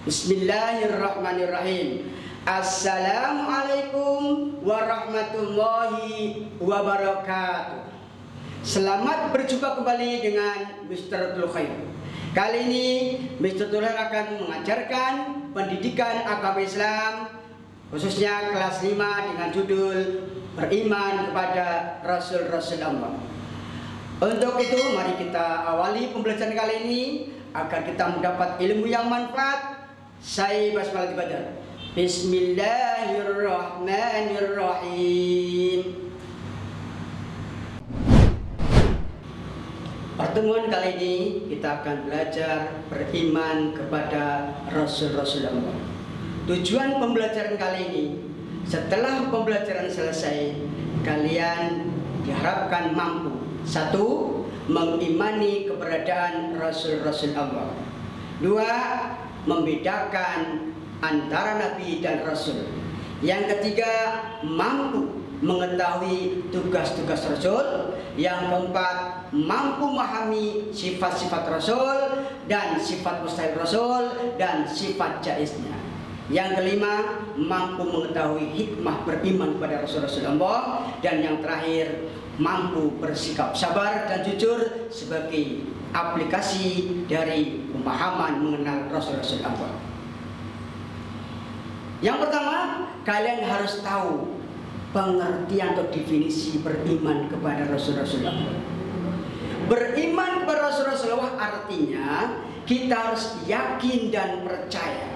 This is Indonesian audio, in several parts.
Bismillahirrahmanirrahim. Assalamualaikum warahmatullahi wabarakatuh. Selamat berjumpa kembali dengan Mr. Abdul Khair. Kali ini Mr. Abdul Khair akan mengajarkan pendidikan agama Islam, khususnya kelas 5 dengan judul Beriman kepada Rasul-Rasul Allah. Untuk itu mari kita awali pembelajaran kali ini agar kita mendapat ilmu yang manfaat. Saya basmalah ibadah. Bismillahirrahmanirrahim. Pertemuan kali ini kita akan belajar beriman kepada Rasul-Rasul Allah. Tujuan pembelajaran kali ini, setelah pembelajaran selesai, kalian diharapkan mampu: 1. Mengimani keberadaan Rasul-Rasul Allah. 2. Membedakan antara Nabi dan Rasul. Yang ketiga, mampu mengetahui tugas-tugas Rasul. Yang keempat, mampu memahami sifat-sifat Rasul dan sifat mustahil Rasul dan sifat jaiznya. Yang kelima, mampu mengetahui hikmah beriman kepada Rasul-Rasul Allah. Dan yang terakhir, mampu bersikap sabar dan jujur sebagai aplikasi dari pemahaman mengenal Rasul-Rasul Allah. Yang pertama, kalian harus tahu pengertian atau definisi beriman kepada Rasul-Rasul Allah. Beriman kepada Rasul-Rasul Allah artinya kita harus yakin dan percaya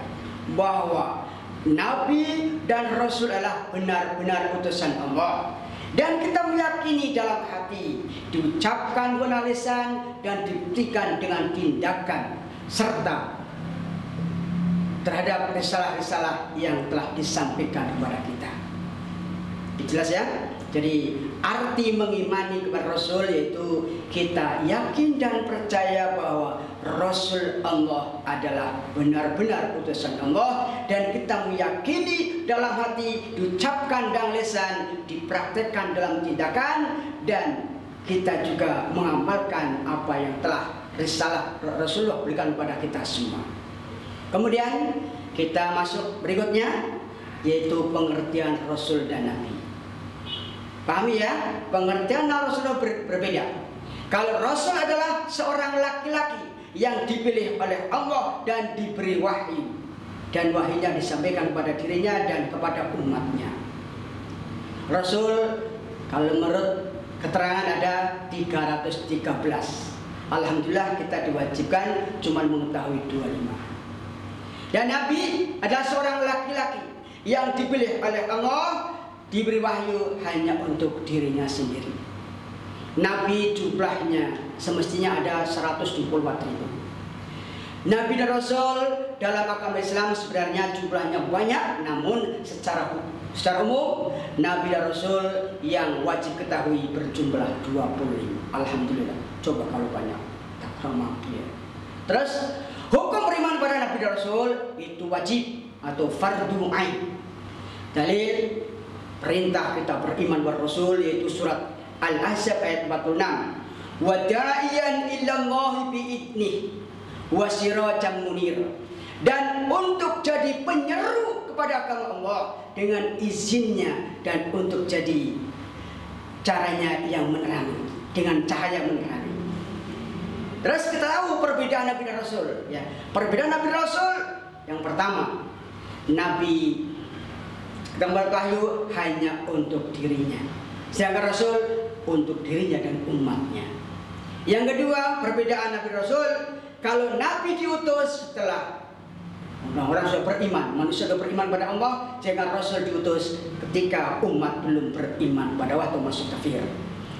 bahwa Nabi dan Rasul adalah benar-benar utusan Allah. Dan kita meyakini dalam hati, diucapkan dengan lisan dan dibuktikan dengan tindakan serta terhadap risalah-risalah yang telah disampaikan kepada kita. Jelas ya? Jadi arti mengimani kepada Rasul yaitu kita yakin dan percaya bahwa Rasul Allah adalah benar-benar utusan Allah, dan kita meyakini dalam hati, diucapkan dalam lisan, dipraktekkan dalam tindakan, dan kita juga mengamalkan apa yang telah risalah Rasulullah berikan kepada kita semua. Kemudian kita masuk berikutnya, yaitu pengertian Rasul dan Nabi. Pahami ya, pengertian Rasulullah berbeda. Kalau Rasul adalah seorang laki-laki yang dipilih oleh Allah dan diberi wahyu, dan wahyunya disampaikan kepada dirinya dan kepada umatnya. Rasul, kalau menurut keterangan ada 313. Alhamdulillah kita diwajibkan cuma mengetahui 25. Dan Nabi adalah seorang laki-laki yang dipilih oleh Allah, diberi wahyu hanya untuk dirinya sendiri. Nabi jumlahnya semestinya ada 124.000. Nabi dan Rasul dalam agama Islam sebenarnya jumlahnya banyak, namun secara umum Nabi dan Rasul yang wajib ketahui berjumlah 25. Alhamdulillah. Coba kalau banyak, tak mampu ya. Terus hukum beriman pada Nabi dan Rasul itu wajib atau fardu ain. Dalil perintah kita beriman pada Rasul yaitu surat Al-Ahzab ayat 46. Wa da'iyan illallahi bi'idnih wa sirajan munir. Dan untuk jadi penyeru kepada agama Allah dengan izinnya, dan untuk jadi caranya yang menerangi, dengan cahaya menerangi. Terus kita tahu perbedaan Nabi dan Rasul ya. Perbedaan Nabi dan Rasul, yang pertama, Nabi gambar wahyu hanya untuk dirinya, sedangkan Rasul untuk dirinya dan umatnya. Yang kedua, perbedaan Nabi Rasul, kalau Nabi diutus setelah orang-orang sudah beriman, manusia sudah beriman pada Allah, sedangkan Rasul diutus ketika umat belum beriman pada waktu masuk kafir.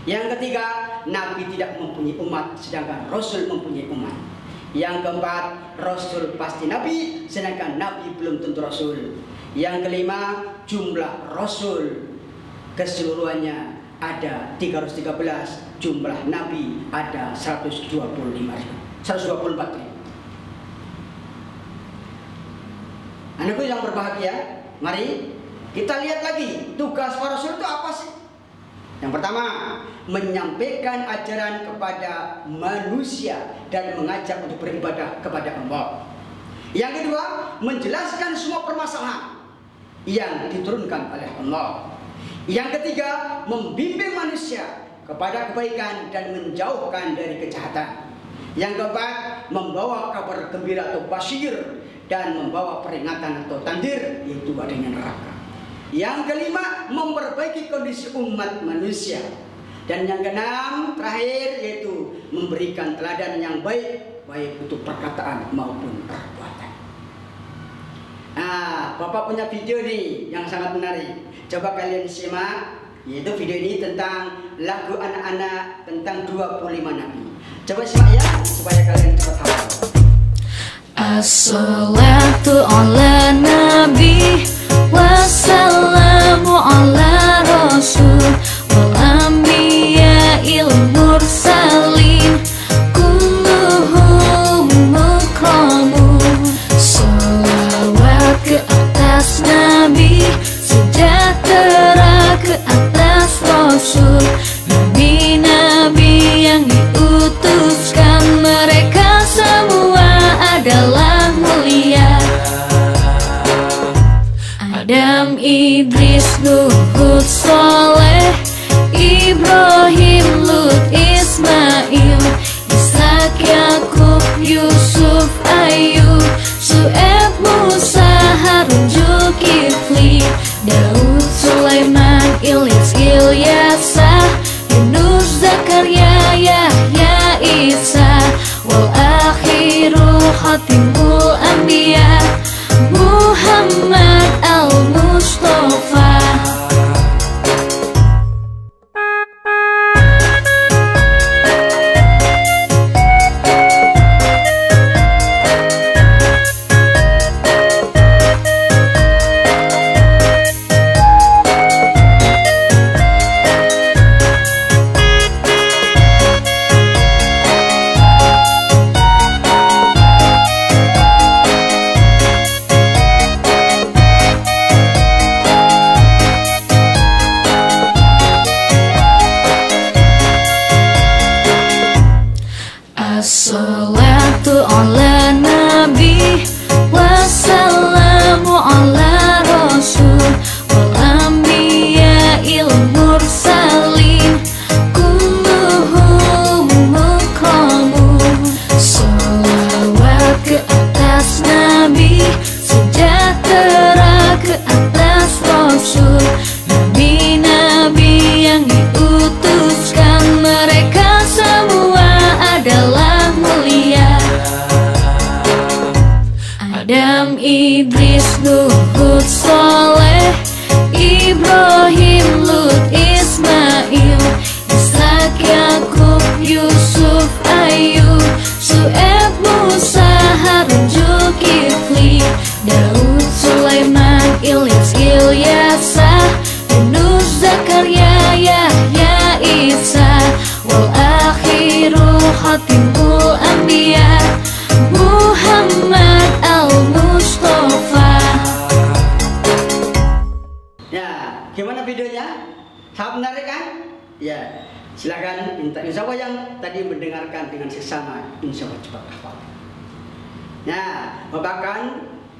Yang ketiga, Nabi tidak mempunyai umat, sedangkan Rasul mempunyai umat. Yang keempat, Rasul pasti Nabi, sedangkan Nabi belum tentu Rasul. Yang kelima, jumlah Rasul keseluruhannya ada 313, jumlah Nabi ada 124.000. Anakku yang berbahagia, mari kita lihat lagi tugas para Rasul itu apa sih? Yang pertama, menyampaikan ajaran kepada manusia dan mengajak untuk beribadah kepada Allah. Yang kedua, menjelaskan semua permasalahan yang diturunkan oleh Allah. Yang ketiga, membimbing manusia kepada kebaikan dan menjauhkan dari kejahatan. Yang keempat, membawa kabar gembira atau basyir dan membawa peringatan atau tandir, yaitu adanya neraka. Yang kelima, memperbaiki kondisi umat manusia. Dan yang keenam, terakhir, yaitu memberikan teladan yang baik, baik itu perkataan maupun perbuatan. Nah, Bapak punya video nih yang sangat menarik. Coba kalian simak, yaitu video ini tentang lagu anak-anak tentang 25 Nabi. Coba simak ya, supaya kalian cepat hafal. As-salatu ala nabi wassalamu ala rasul wal anbiya'il mursalin kulluhum mukramun. Salawat ke atas nabi, sejahtera ke atas rasul, nabi-nabi yang diutuskan, mereka semua adalah mulia. Adam, Idris, Nuh, Hud, Saleh, Ibrahim, Lut, Ismail, Ishak, Yakub, Yusuf, Ayub, Su'eb, Musa, Harun, Zulkifli, Daud, Sulaiman, Ilyas, Ilyasa, Yunus, Zakaria, Yahya, Isa, wal akhiru khatimul anbiya, Muhammad al-Mustafa. As-salatu ala nabi wassalamu ala rasul wal anbiya'il mursalin kulluhum mukramun. Salawat ke atas nabi, sejahtera ke atas rasul, nabi-nabi yang diutuskan, mereka semua adalah mulia. Adam, Idris, Nuh, Hud, Saleh, Ibrahim, Lut, Ismail, Ishak, Yakub, Yusuf, Ayub, Su'eb, Musa, Harun, Zulkifli, Daud, Sulaiman, Ilyas, Ilyasa, Yunus, Zakaria, Yahya, Isa, wal akhiru khatimul anbiya, Muhammad al-Mustafa. Ya, gimana videonya? Sangat menarik kan? Ya, silakan minta. Insya Allah yang tadi mendengarkan dengan sesama, insya Allah cepat hafal. Nah, Bapak akan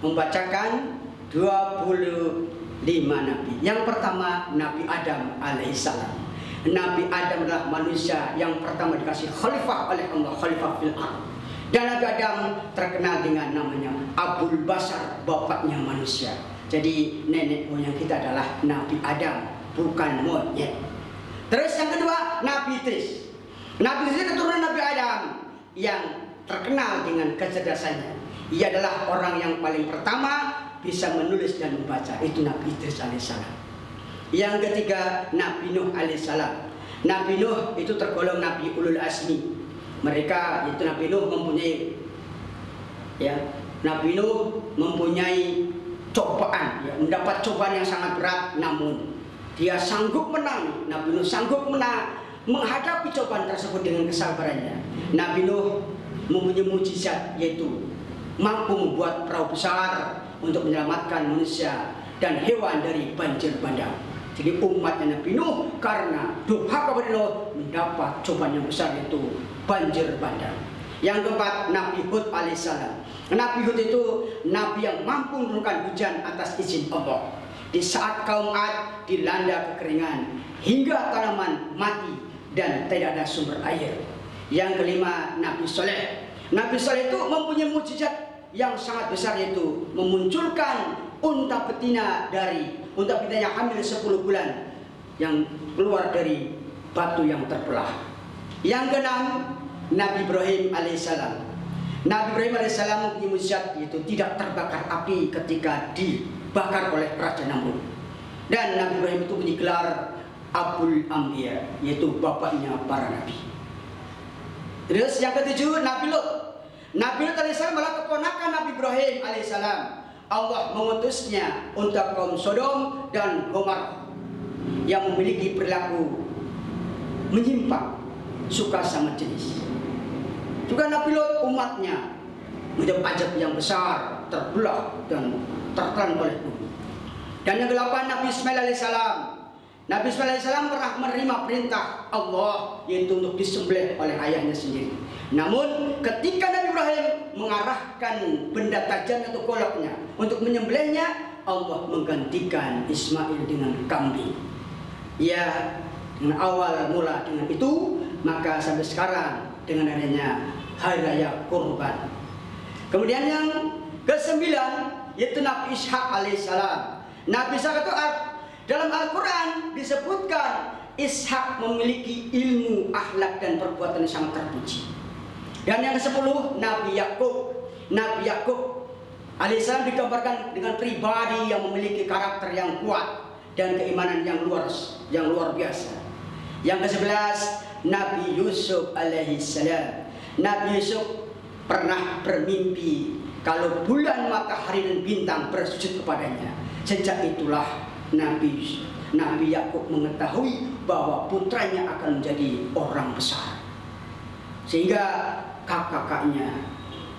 membacakan 25 Nabi. Yang pertama, Nabi Adam alaihissalam. Nabi Adam adalah manusia yang pertama dikasih khalifah oleh Allah, khalifah fil ardh. Dan Nabi Adam terkenal dengan namanya Abul Bashar, bapaknya manusia. Jadi nenek moyang kita adalah Nabi Adam, bukan monyet. Terus yang kedua, Nabi Idris. Nabi Idris keturunan Nabi Adam yang terkenal dengan kecerdasannya. Ia adalah orang yang paling pertama bisa menulis dan membaca, itu Nabi Idris alaihissalam. Yang ketiga, Nabi Nuh alaihissalam. Nabi Nuh itu tergolong Nabi Ulul Azmi. Mereka itu Nabi Nuh mempunyai, ya, Nabi Nuh mempunyai cobaan, ya, mendapat cobaan yang sangat berat, namun dia sanggup menang. Nabi Nuh sanggup menghadapi cobaan tersebut dengan kesabarannya. Nabi Nuh mempunyai mujizat, yaitu mampu membuat perahu besar untuk menyelamatkan manusia dan hewan dari banjir bandang. Jadi umatnya Nabi Nuh karena durhaka kepada Allah mendapat cobaan yang besar, yaitu banjir bandang. Yang keempat, Nabi Hud alaihissalam. Nabi Hud itu nabi yang mampu menurunkan hujan atas izin Allah di saat kaum Ad dilanda kekeringan hingga tanaman mati dan tidak ada sumber air. Yang kelima, Nabi Soleh. Nabi Soleh itu mempunyai mukjizat yang sangat besar, yaitu memunculkan unta betina yang hamil 10 bulan yang keluar dari batu yang terbelah. Yang keenam, Nabi Ibrahim alaihissalam. Nabi Ibrahim alaihissalam mempunyai mukjizat, yaitu tidak terbakar api ketika dibakar oleh Raja Namrud. Dan Nabi Ibrahim itu punya gelar Abul Anbiya, yaitu bapaknya para nabi. Terus yang ketujuh, Nabi Lut. Nabi Lut alaihissalam adalah keponakan Nabi Ibrahim alaihissalam. Allah mengutusnya untuk kaum Sodom dan Gomorrah yang memiliki perilaku menyimpang, suka sama jenis. Juga Nabi Lut umatnya menjadi ajab yang besar, terbelah dan tertelan oleh bumi. Dan yang ke-8, Nabi Ismail alaihissalam. Nabi Ismail alaihissalam pernah menerima perintah Allah, yaitu untuk disembelih oleh ayahnya sendiri. Namun ketika Nabi Ibrahim mengarahkan benda tajam atau goloknya untuk menyembelihnya, Allah menggantikan Ismail dengan kambing. Ya, dengan awal mula dengan itu, maka sampai sekarang dengan adanya Hari Raya Kurban. Kemudian yang ke-9 yaitu Nabi Ishak alaihissalam. Nabi Ishak itu dalam Al-Quran disebutkan Ishak memiliki ilmu, akhlak dan perbuatan yang sangat terpuji. Dan yang ke-10 Nabi Yakub. Nabi Yakub alaihissalam digambarkan dengan pribadi yang memiliki karakter yang kuat dan keimanan yang luar biasa. Yang ke-11 Nabi Yusuf alaihissalam. Nabi Yusuf pernah bermimpi kalau bulan, matahari dan bintang bersujud kepadanya. Sejak itulah Nabi Yakub mengetahui bahwa putranya akan menjadi orang besar. Sehingga kakak-kakaknya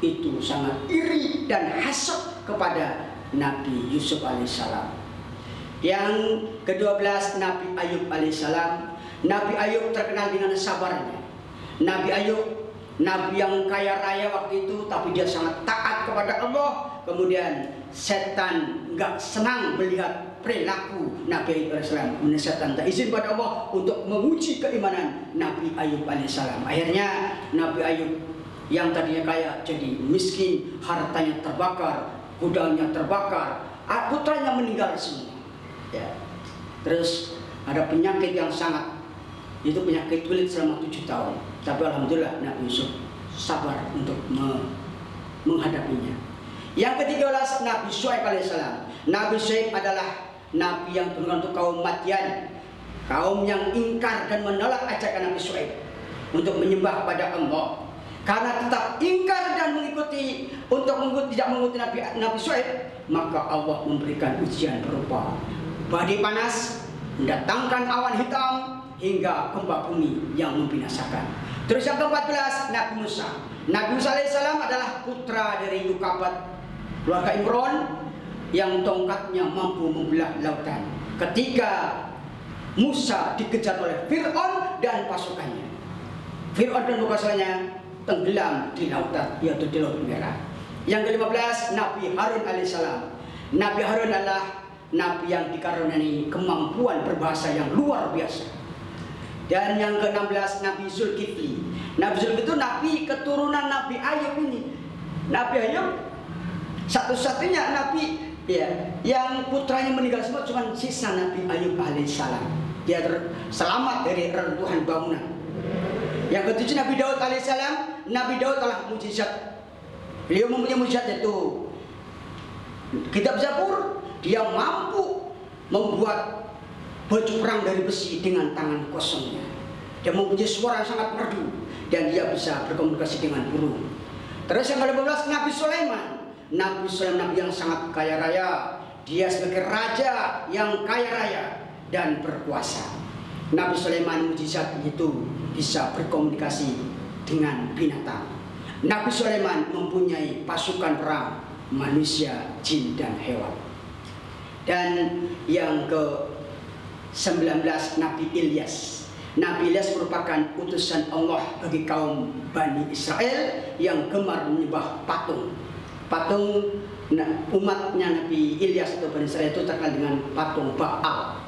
itu sangat iri dan hasad kepada Nabi Yusuf alaihissalam. Yang ke-12 Nabi Ayub alaihissalam. Nabi Ayub terkenal dengan sabarnya. Nabi Ayub, nabi yang kaya raya waktu itu, tapi dia sangat taat kepada Allah. Kemudian setan nggak senang melihat perilaku Nabi Ayub alaihissalam. Kemudian setan tak izin pada Allah untuk menguji keimanan Nabi Ayub alaihissalam. Akhirnya Nabi Ayub yang tadinya kaya jadi miskin, hartanya terbakar, gudangnya terbakar, putranya meninggal semua. Ya. Terus ada penyakit yang sangat, itu penyakit kulit selama 7 tahun. Tapi alhamdulillah Nabi Yusuf sabar untuk menghadapinya. Yang ke-13 Nabi Syuaib alaihissalam. Nabi Syuaib adalah nabi yang turun untuk kaum Madyan, kaum yang ingkar dan menolak ajakan Nabi Syuaib untuk menyembah pada Allah. Karena tetap ingkar dan tidak mengikuti Nabi Syuaib, maka Allah memberikan ujian berupa badai panas, mendatangkan awan hitam, hingga gempa bumi yang membinasakan. Terus yang ke-14 Nabi Musa. Nabi Musa alaihissalam adalah putra dari Yukabat, keluarga Imron, yang tongkatnya mampu membelah lautan. Ketika Musa dikejar oleh Fir'aun dan pasukannya, Fir'aun dan pasukannya tenggelam di lautan, yaitu di Laut Merah. Yang ke-15 Nabi Harun alaihissalam. Nabi Harun adalah nabi yang dikaruniai kemampuan berbahasa yang luar biasa. Dan yang ke-16 Nabi Zulkifli. Nabi Zulkifli itu nabi keturunan Nabi Ayub ini. Nabi Ayub satu-satunya nabi ya yang putranya meninggal semua, cuma sisa Nabi Ayub alaihissalam. Dia selamat dari reruntuhan bangunan. Yang ke-7 Nabi Daud alaihissalam. Nabi Daud adalah mujizat. Beliau mempunyai mujizat, yaitu kitab Zabur. Dia mampu membuat baju perang dari besi dengan tangan kosongnya. Dia mempunyai suara yang sangat merdu dan dia bisa berkomunikasi dengan burung. Terus yang ke-15 Nabi Sulaiman. Nabi Sulaiman nabi yang sangat kaya raya. Dia sebagai raja yang kaya raya dan berkuasa. Nabi Sulaiman mujizat itu bisa berkomunikasi dengan binatang. Nabi Sulaiman mempunyai pasukan perang manusia, jin dan hewan. Dan yang ke-19 Nabi Ilyas. Nabi Ilyas merupakan utusan Allah bagi kaum Bani Israel yang gemar menyembah patung. Patung umatnya Nabi Ilyas atau Bani Israel itu terkenal dengan patung Baal.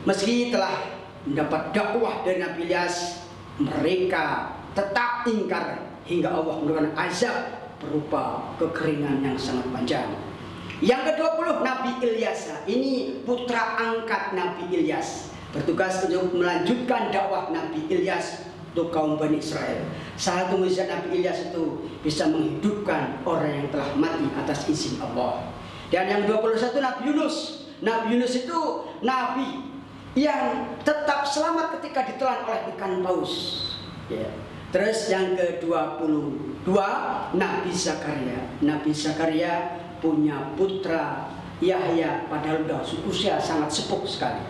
Meski telah mendapat dakwah dari Nabi Ilyas, mereka tetap ingkar hingga Allah memberikan azab berupa kekeringan yang sangat panjang. Yang ke-20, Nabi Ilyas. Ini putra angkat Nabi Ilyas, bertugas untuk melanjutkan dakwah Nabi Ilyas untuk kaum Bani Israel. Salah satu mukjizat Nabi Ilyas itu bisa menghidupkan orang yang telah mati atas izin Allah. Dan yang 21, Nabi Yunus. Nabi Yunus itu nabi yang tetap selamat ketika ditelan oleh ikan paus. Ya. Terus yang ke-22, Nabi Zakaria. Nabi Zakaria punya putra Yahya, padahal sudah usia sangat sepuh sekali.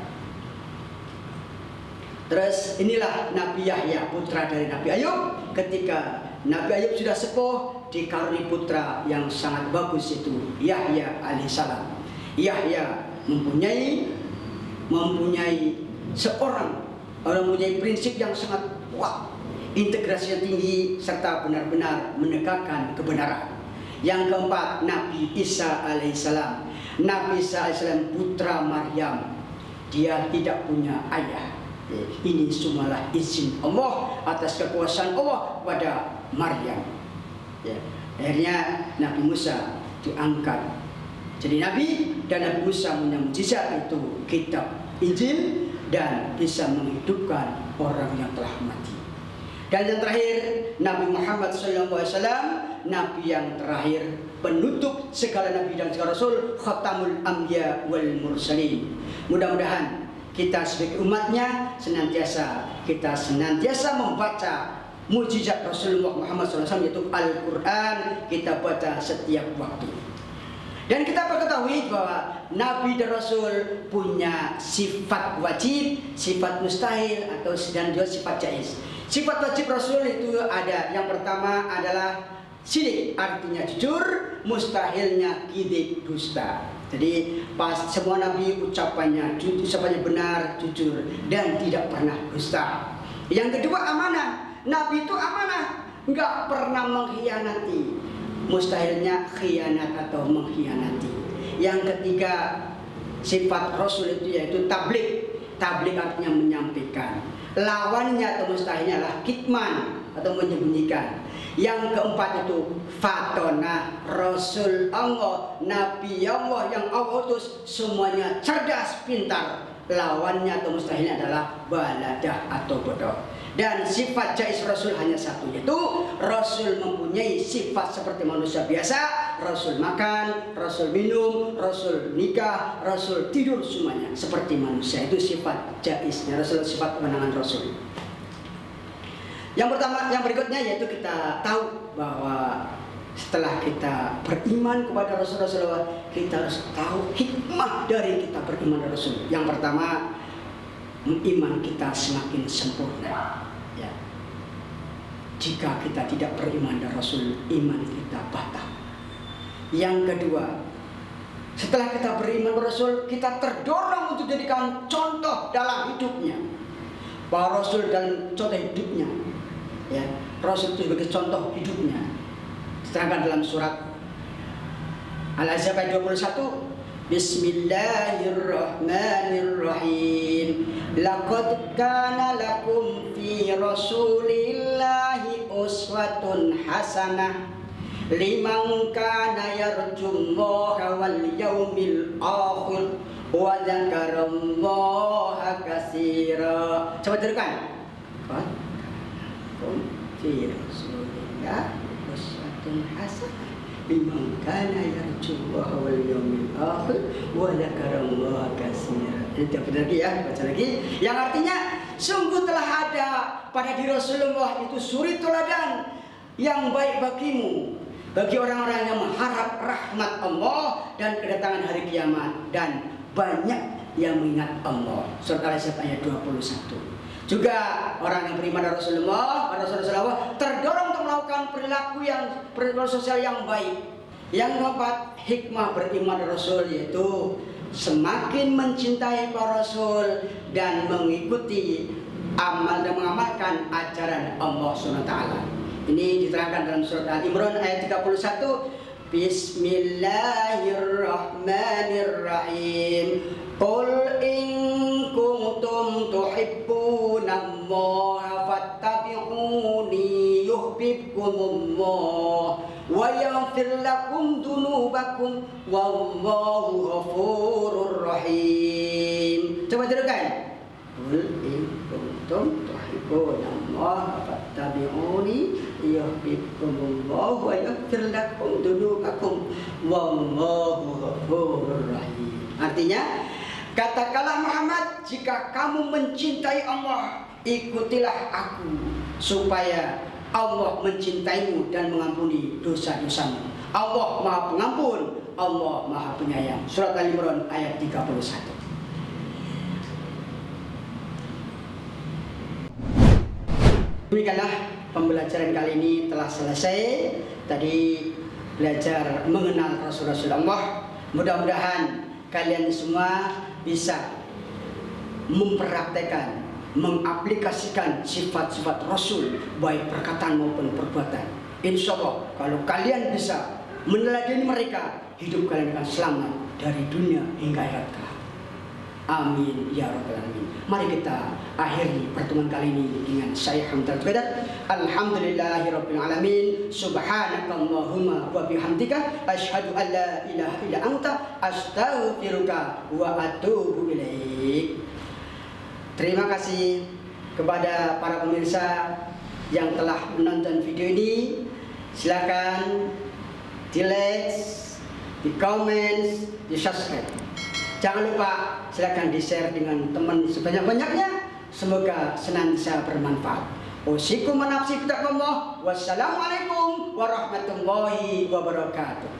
Terus inilah Nabi Yahya, putra dari Nabi Ayub. Ketika Nabi Ayub sudah sepuh, dikaruniai putra yang sangat bagus, itu Yahya alaihissalam. Yahya mempunyai seorang orang mempunyai prinsip yang sangat kuat, integrasinya tinggi, serta benar-benar menegakkan kebenaran. Yang keempat, Nabi Isa alaihissalam. Nabi Isa alaihissalam putra Maryam. Dia tidak punya ayah. Ini semualah izin Allah atas kekuasaan Allah kepada Maryam. Ya. Akhirnya Nabi Musa diangkat jadi nabi, dan Nabi Musa punya mukjizat, itu kitab Injil, dan bisa menghidupkan orang yang telah mati. Dan yang terakhir, Nabi Muhammad SAW, Nabi yang terakhir, penutup segala Nabi dan segala Rasul, Khatamul Anbiya wal Mursalin. Mudah-mudahan kita sebagai umatnya kita senantiasa membaca mukjizat Rasulullah Muhammad SAW, yaitu Al-Quran, kita baca setiap waktu. Dan kita ketahui bahwa Nabi dan Rasul punya sifat wajib, sifat mustahil, dan juga sifat jaiz. Sifat wajib Rasul itu ada, yang pertama adalah sidik, artinya jujur, mustahilnya kidik, dusta. Jadi pas semua Nabi ucapannya benar, jujur, dan tidak pernah dusta. Yang kedua, amanah. Nabi itu amanah, nggak pernah mengkhianati. Mustahilnya khianat atau mengkhianati. Yang ketiga, sifat Rasul itu yaitu tabligh. Tabligh artinya menyampaikan. Lawannya atau mustahilnya adalah kitman atau menyembunyikan. Yang keempat itu fatona, Rasul Allah, Nabi Allah yang Allah utus, semuanya cerdas, pintar. Lawannya atau mustahilnya adalah baladah atau bodoh. Dan sifat jaiz Rasul hanya satu, yaitu Rasul mempunyai sifat seperti manusia biasa. Rasul makan, Rasul minum, Rasul nikah, Rasul tidur, semuanya seperti manusia. Itu sifat jaiznya Rasul, sifat kemenangan Rasul. Yang pertama, yang berikutnya yaitu kita tahu bahwa setelah kita beriman kepada Rasulullah, kita harus tahu hikmah dari kita beriman kepada Rasul. Yang pertama, iman kita semakin sempurna. Ya. Jika kita tidak beriman kepada Rasul, iman kita batal. Yang kedua, setelah kita beriman kepada Rasul, kita terdorong untuk jadikan contoh dalam hidupnya. Bahwa Rasul dalam contoh hidupnya, ya, Rasul itu sebagai contoh hidupnya. Sedangkan dalam surat Al-Ahzab ayat 21, Bismillahirrahmanirrahim. Laqad kana lakum fi Rasulillahi uswatun hasanah liman kana yarjullaha wal yawmil akhir wa dzakarallaha katsira. Coba teruskan. Fi Rasulillah uswatun hasanah liman kana yarjullaha wal yawmil akhir wa dzakarallaha katsira. Itu lagi ya, baca lagi. Yang artinya sungguh telah ada pada diri Rasulullah itu suri teladan yang baik bagimu, bagi orang-orang yang mengharap rahmat Allah dan kedatangan hari kiamat, dan banyak yang mengingat Allah. Surat Al-Ahzab ayat 21. Juga orang yang beriman pada Rasulullah terdorong untuk melakukan perilaku sosial yang baik. Yang keempat, hikmah beriman pada Rasul yaitu semakin mencintai para Rasul dan mengikuti amal dan mengamalkan ajaran Allah SWT. Ini diterangkan dalam surat Al-Imran ayat 31. Bismillahirrahmanirrahim. Qul in kuntum tuhibbunallaha fattabi'uni yuhibbukumullah wa yaghfir lakum dzunubakum wallahu ghafurur rahim. Coba teruskan. Qul in kuntum tuhibbunallaha fattabi'uni yuhibbukumullah wa yaghfir lakum dzunubakum wallahu ghafurur rahim. Artinya, katakanlah Muhammad, jika kamu mencintai Allah, ikutilah aku supaya Allah mencintaimu dan mengampuni dosa-dosamu. Allah Maha Pengampun, Allah Maha Penyayang. Surat Al-Imran ayat 31. Demikianlah pembelajaran kali ini telah selesai. Tadi belajar mengenal Rasul-Rasul Allah. Mudah-mudahan kalian semua bisa mempraktekkan, mengaplikasikan sifat-sifat Rasul, baik perkataan maupun perbuatan. Insya Allah, kalau kalian bisa meneladani mereka, hidup kalian akan selamat dari dunia hingga akhirat kelak. Amin ya rabbal alamin. Mari kita akhiri pertemuan kali ini dengan saya Hamdal Qadat. Alhamdulillahirabbil alamin. Subhanakallahumma wa bihamdika asyhadu an la ilaha illa anta astaghfiruka wa atubu ilaik. Terima kasih kepada para pemirsa yang telah menonton video ini. Silakan di like, di comment, di subscribe. Jangan lupa silakan di-share dengan teman sebanyak-banyaknya. Semoga senantiasa bermanfaat. Usikum wa nafsi bittaqwallah. Wassalamualaikum warahmatullahi wabarakatuh.